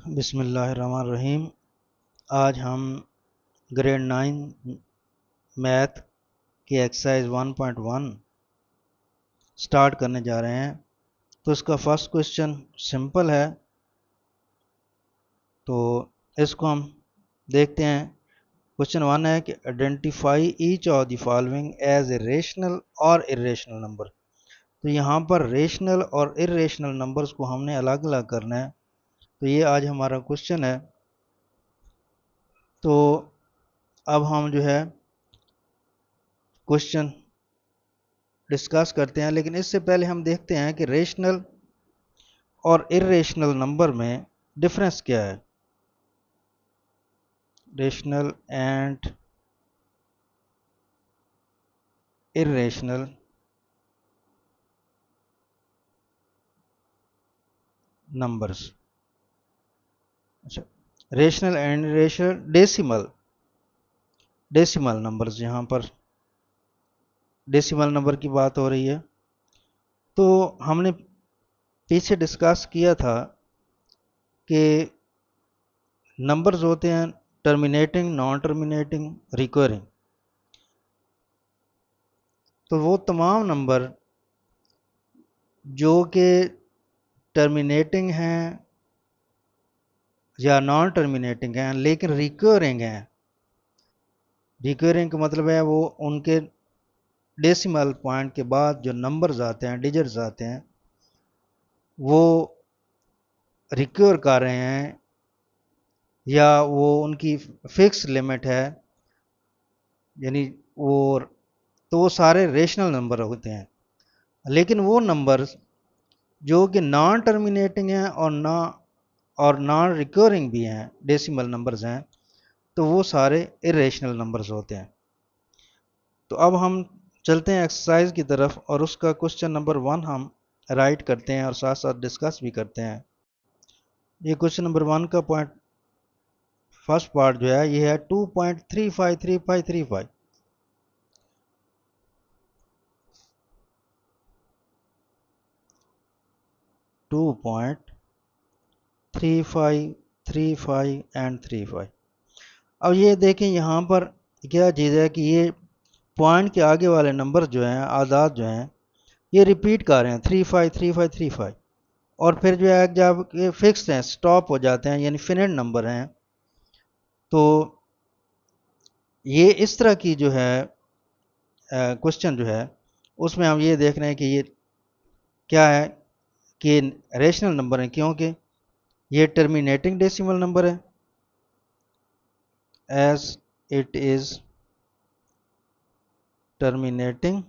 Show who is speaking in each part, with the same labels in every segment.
Speaker 1: बिस्मिल्लाहिर्रहमानिर्रहीम। आज हम ग्रेड 9 मैथ की एक्सरसाइज 1.1 स्टार्ट करने जा रहे हैं। तो इसका फर्स्ट क्वेश्चन सिंपल है, तो इसको हम देखते हैं। क्वेश्चन 1 है कि identify each of the following as a rational और इरेशनल नंबर। तो यहाँ पर रेशनल और इरेशनल नंबर्स को हमने अलग अलग करना है। तो ये आज हमारा क्वेश्चन है। तो अब हम जो है क्वेश्चन डिस्कस करते हैं, लेकिन इससे पहले हम देखते हैं कि रेशनल और इरेशनल नंबर में डिफरेंस क्या है। Rational and irrational numbers. अच्छा, rational and irrational decimal numbers, यहाँ पर डेसिमल नंबर की बात हो रही है। तो हमने पीछे डिस्कस किया था कि नंबर्स होते हैं टर्मिनेटिंग, नॉन टर्मिनेटिंग, रिकरिंग। तो वो तमाम नंबर जो कि टर्मिनेटिंग हैं या नॉन टर्मिनेटिंग हैं लेकिन रिकरिंग हैं। रिकरिंग का मतलब है वो उनके डेसिमल पॉइंट के बाद जो नंबर्स आते हैं, डिजिट्स आते हैं, वो रिक्योर कर रहे हैं या वो उनकी फिक्स लिमिट है, यानी वो, तो वो सारे रेशनल नंबर होते हैं। लेकिन वो नंबर्स जो कि नॉन टर्मिनेटिंग हैं और नॉन रिकरिंग भी हैं, डेसिमल नंबर्स हैं, तो वो सारे इरेशनल नंबर्स होते हैं। तो अब हम चलते हैं एक्सरसाइज की तरफ और उसका क्वेश्चन नंबर 1 हम राइट करते हैं और साथ साथ डिस्कस भी करते हैं। ये क्वेश्चन नंबर 1 का पॉइंट, फर्स्ट पार्ट जो है ये है 2.353535। 2.3535 एंड 35। अब ये देखें यहाँ पर क्या चीज़ है कि ये पॉइंट के आगे वाले नंबर जो हैं, आदाद जो हैं, ये रिपीट कर रहे हैं 353535। और फिर जो है जब ये फिक्स हैं, स्टॉप हो जाते हैं, यानी फिनिट नंबर हैं। तो ये इस तरह की जो है क्वेश्चन जो है उसमें हम ये देख रहे हैं कि ये क्या है कि रेशनल नंबर है, क्योंकि ये टर्मिनेटिंग डेसिमल नंबर है, as it is terminating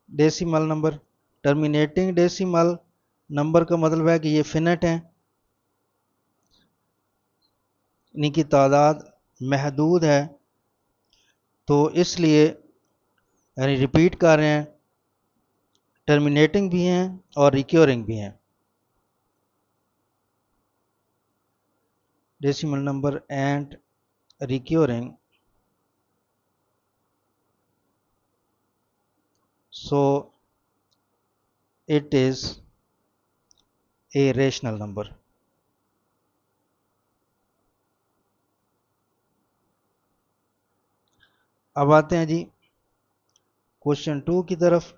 Speaker 1: decimal number. Terminating decimal number का मतलब है कि ये फिनिट है, इनकी तादाद महदूद है। तो इसलिए यानी रिपीट कर रहे हैं, टर्मिनेटिंग भी हैं और रिक्योरिंग भी हैं। Decimal number and recurring, so it is a rational number। अब आते हैं जी क्वेश्चन 2 की तरफ।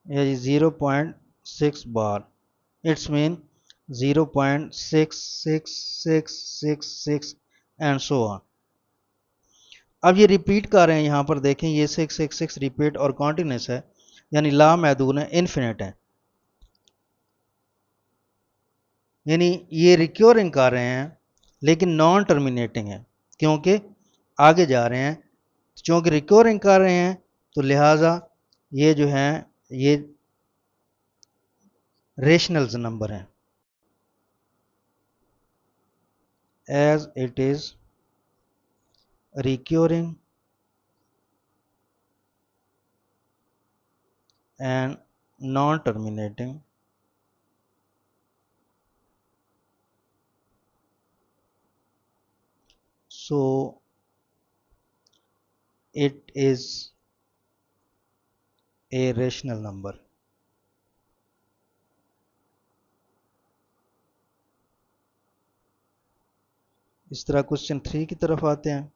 Speaker 1: ये 0.6 bar, it's mean 0.66666 and so on. अब ये रिपीट कर रहे हैं, यहाँ पर देखें ये 666 रिपीट और कॉन्टिन्यूस है, यानी लामहदूद है, इन्फिनिट है। यानी ये रिक्योरिंग कर रहे हैं लेकिन नॉन टर्मिनेटिंग है, क्योंकि आगे जा रहे हैं। चूँकि रिक्योरिंग कर रहे हैं तो लिहाजा ये जो हैं ये रेशनल्स नंबर हैं, as it is recurring and non-terminating, so it is a rational number। इस तरह क्वेश्चन 3 की तरफ आते हैं।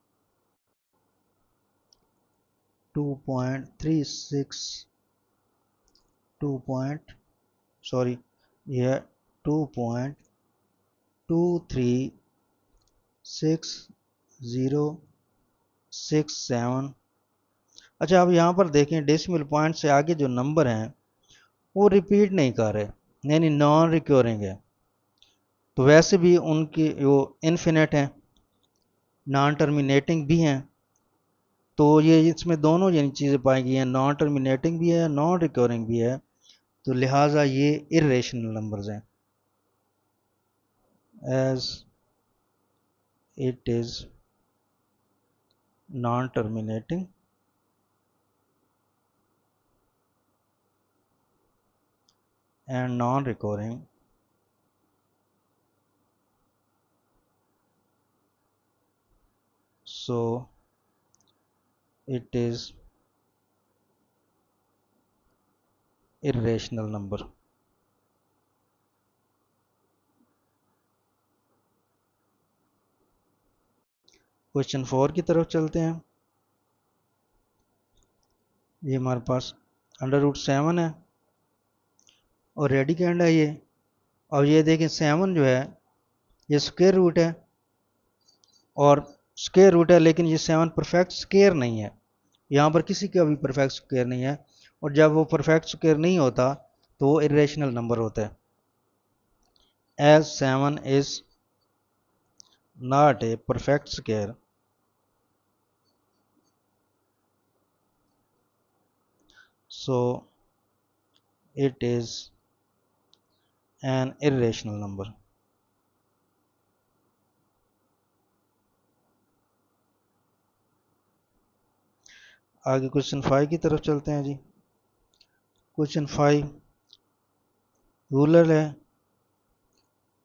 Speaker 1: 2.36 यह 2.236067। अच्छा, अब यहाँ पर देखें डेसिमल पॉइंट से आगे जो नंबर हैं वो रिपीट नहीं कर रहे, यानी नॉन रिक्योरिंग है। तो वैसे भी उनकी वो इन्फिनेट हैं, नॉन टर्मिनेटिंग भी हैं। तो ये इसमें दोनों यानी चीज़ें पाई गई हैं, नॉन टर्मिनेटिंग भी है, नॉन रिक्योरिंग भी है। तो लिहाजा ये इर्रेशनल नंबर्स हैं। As it is non terminating and non-recurring, so it is irrational number। Question 4 की तरफ चलते हैं। ये हमारे पास √7 है और रेडिकेंड है ये। और ये देखें 7 जो है ये स्क्वायर रूट है, और स्क्वायर रूट है, लेकिन ये 7 परफेक्ट स्क्वायर नहीं है। यहाँ पर किसी का भी परफेक्ट स्क्वायर नहीं है, और जब वो परफेक्ट स्क्वायर नहीं होता तो वो इरेशनल नंबर होता है। As 7 is not a perfect square, so it is an irrational number। आगे क्वेश्चन 5 की तरफ चलते हैं जी। क्वेश्चन 5 रूलर है।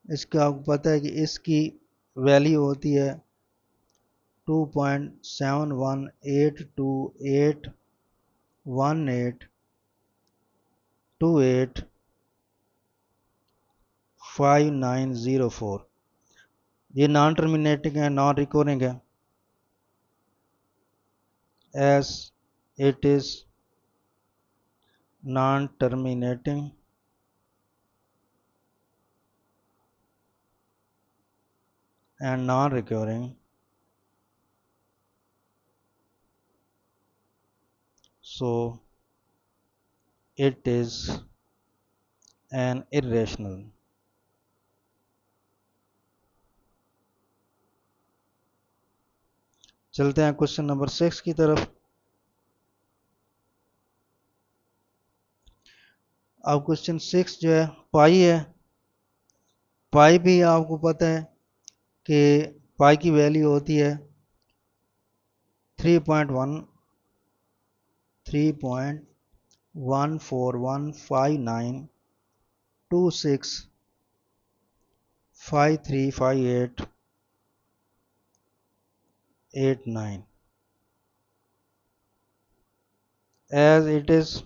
Speaker 1: इसका आपको पता है कि इसकी वैल्यू होती है 2.7182882904। ये नॉन टर्मिनेटिंग है, नॉन रिकरिंग है। As it is non terminating and non-recurring, so it is an irrational। चलते हैं क्वेश्चन नंबर 6 की तरफ। अब क्वेश्चन 6 जो है पाई है। पाई भी आपको पता है कि पाई की वैल्यू होती है 3.1415926535889। as it is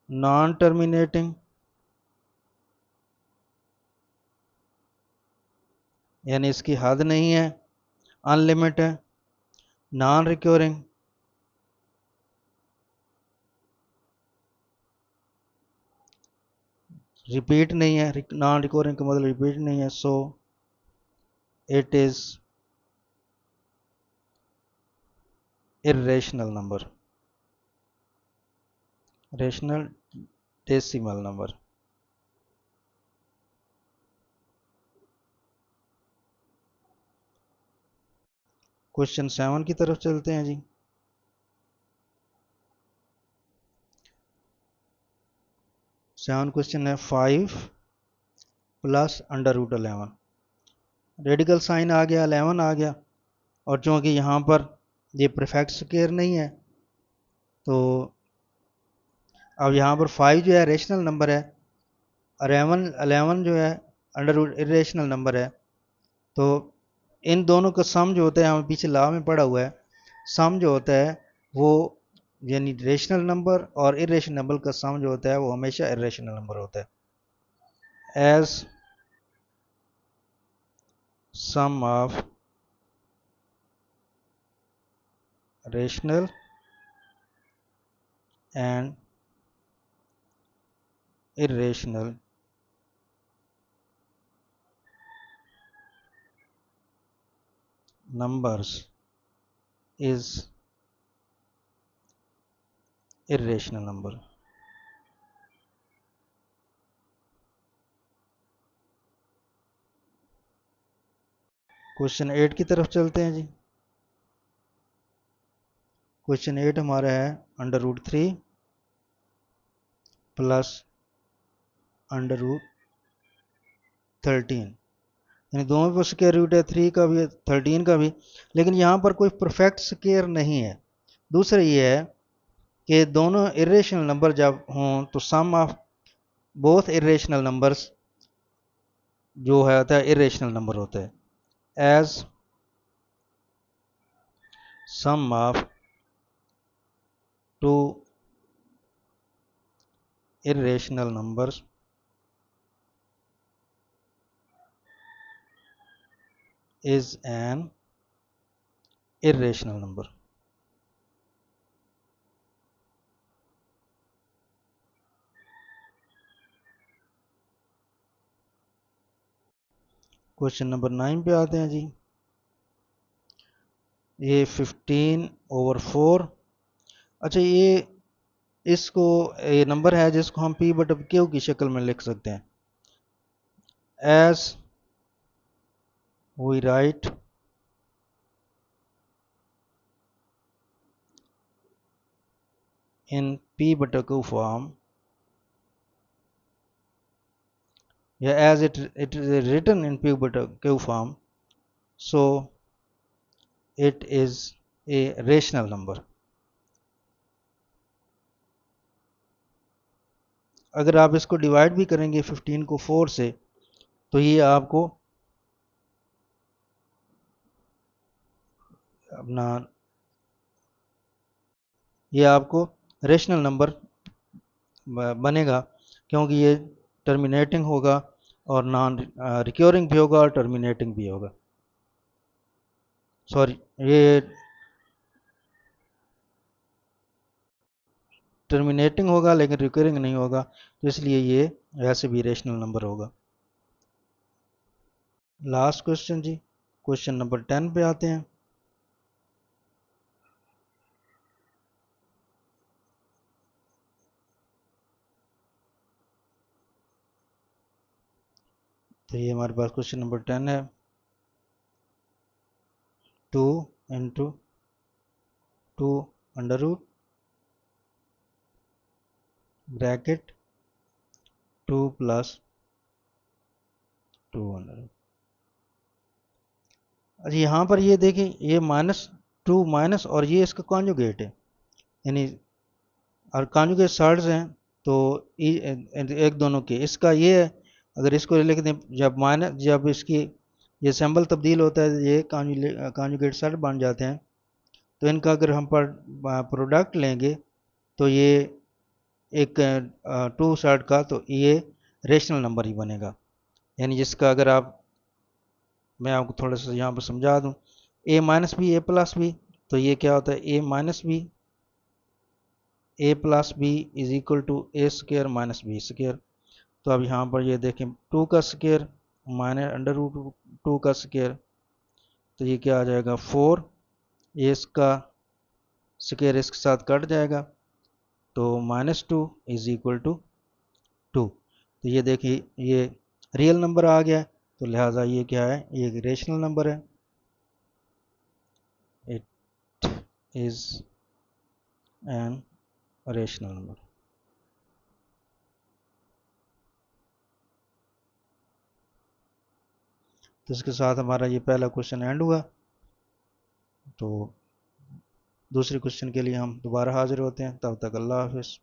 Speaker 1: non terminating यानी इसकी हद नहीं है, अनलिमिट है। नॉन रिक्योरिंग रिपीट नहीं है, नॉन रिकरिंग का मतलब रिपीट नहीं है। So it is irrational number, rational decimal number. Question 7 की तरफ चलते हैं जी। 7 क्वेश्चन है 5 प्लस √11। रेडिकल साइन आ गया, 11 आ गया, और चूंकि यहाँ पर ये परफेक्ट स्क्वायर नहीं है तो अब यहाँ पर 5 जो है रेशनल नंबर है, 11 जो है इरेशनल नंबर है। तो इन दोनों का सम जो होता है, हमें पीछे लॉ में पढ़ा हुआ है, सम जो होता है वो यानी रेशनल नंबर और इरेशनल नंबर का सम जो होता है वो हमेशा इरेशनल नंबर होता है। As sum of rational and irrational numbers is irrational number. Question 8 की तरफ चलते हैं जी। क्वेश्चन 8 हमारा है √3 प्लस √13, यानी दोनों पर स्क्वायर रूट है, 3 का भी 13 का भी, लेकिन यहाँ पर कोई परफेक्ट स्क्वायर नहीं है। दूसरा ये है कि दोनों इरेशनल नंबर जब हों तो sum of both irrational numbers जो है होता है इरेशनल नंबर होता है, as sum of two irrational numbers is an irrational number. Question number 9 पे आते हैं जी। ये 15/4, अच्छा ये इसको ये नंबर है जिसको हम p बटा q की शक्ल में लिख सकते हैं, as we write in p बटा q form, या as it is written in p बटा q form, so it is a rational number. अगर आप इसको डिवाइड भी करेंगे 15 को 4 से तो ये आपको अपना ये आपको रेशनल नंबर बनेगा, क्योंकि ये टर्मिनेटिंग होगा और नॉन रिक्योरिंग भी होगा और टर्मिनेटिंग भी होगा। सॉरी, ये टर्मिनेटिंग होगा लेकिन रिक्योरिंग नहीं होगा, तो इसलिए ये ऐसे भी रेशनल नंबर होगा। लास्ट क्वेश्चन जी, क्वेश्चन नंबर 10 पे आते हैं। तो ये हमारे पास क्वेश्चन नंबर 10 है, 2 × 2 under root bracket 2 + 2 under root. अच्छा यहाँ पर ये देखें, ये -2 माइनस और ये इसका कॉन्जुगेट है, यानी और कॉन्जुगेट साइड्स हैं तो एक दोनों के, इसका ये है अगर इसको लिख दें जब इसकी ये सिंबल तब्दील होता है ये कॉन्जुगेट साइड बन जाते हैं, तो इनका अगर हम पर प्रोडक्ट लेंगे तो ये एक 2 साइड का, तो ये रेशनल नंबर ही बनेगा। यानी जिसका अगर मैं आपको थोड़ा सा यहाँ पर समझा दूँ, a - b a + b, तो ये क्या होता है a - b a + b is equal to a² - b²। तो अब यहाँ पर ये देखें 2 का स्क्वायर -√2 का स्क्वायर, तो ये क्या आ जाएगा 4, ये इसका स्क्वायर इसके साथ कट जाएगा, तो -2 इज इक्वल टू 2। तो ये देखिए ये रियल नंबर आ गया, तो लिहाजा ये क्या है, ये एक रेशनल नंबर है, it is an rational number. तो इसके साथ हमारा ये पहला क्वेश्चन एंड हुआ। तो दूसरे क्वेश्चन के लिए हम दोबारा हाजिर होते हैं, तब तक अल्लाह हाफिज़।